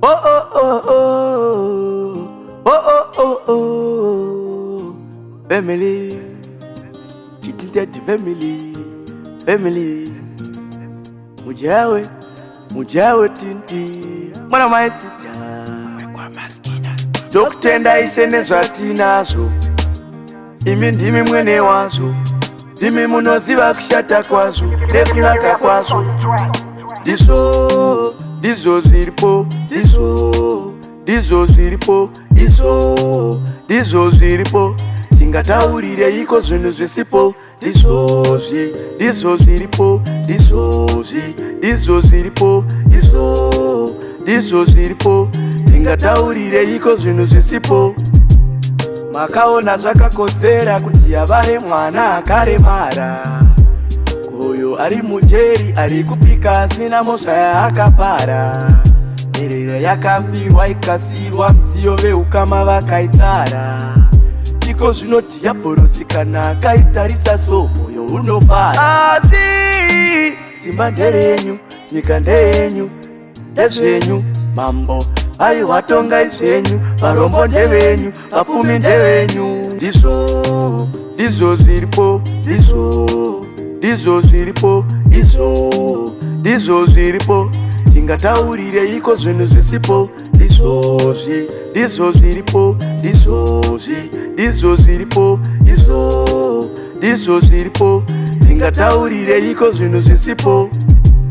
Oh oh oh oh, oh oh oh oh, family, chitindeti family, mujawe tinti, mwana maisi Cjah, dokutenda isene zvatinazo, imi ndimi mwene wazo, ndimi munoziva kushata kwazo, nekunaka kwazo. Ndizvo zviripo, ndizvo zviripo, ndizvo zviripo, tingataurire iko zvinhu zvisipo. Ndizvo zviripo, ndizvo zviripo, ndizvo zviripo, tingataurire iko zvinhu zvisipo. Makaona zvakakodzera kuti yavare mwana akaremara, uyo ari mujeri ari kupika asina mhosva yaakapara, nherera yakafirwa ikasirwa mziyo veukama vakaitsara. Iko zvino dhiyabhorosi kana akaitarisa so moyo unofara. Asi simba nderenyu, nyika ndeyenyu, ndezvenyu mambo aiwa tonga izvenyu, varombo ndevenyu, vapfumi ndevenyu. Ndizvo zviripo, ndizvo zviripo, ndizvo zviripo, tingataurire iko zvinhu zvisipo. Ndizvo zviripo, ndizvo zviripo, ndizvo zviripo, tingataurire iko zvinhu zvisipo.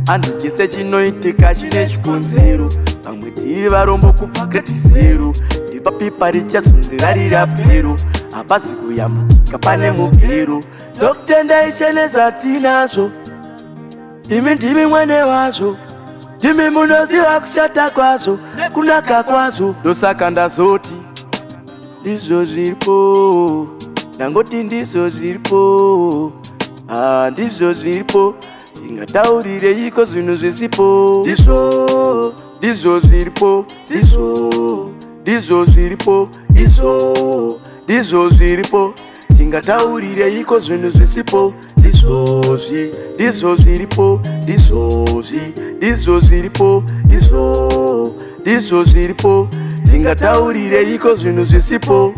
Anhu chise chinoitika chine chikonzero, vamwe tiri varombo kubva kretizero, ndipapipa richazunzira rirapero, hapazi kuyambukika pane mugero. Dokutenda isene zvatinazvo, imi ndimi mwene wazvo, ndimi munoziva kushata kwazvo nekunaka kwazvo. Ndosaka ndazoti ndizvo zviripo, ndangoti ndizvo zviripo, ndizvo zviripo, tingataurire iko zvinhu zvisipo. Ndizvo zviripo, ndizvo zviripo, ndizvo zviripo, tingataurire iko zvinhu zvisipo. Ndizvo zviripo, ndizvo zviripo, ndizvo zviripo, tingataurire iko zvinhu zvisipo.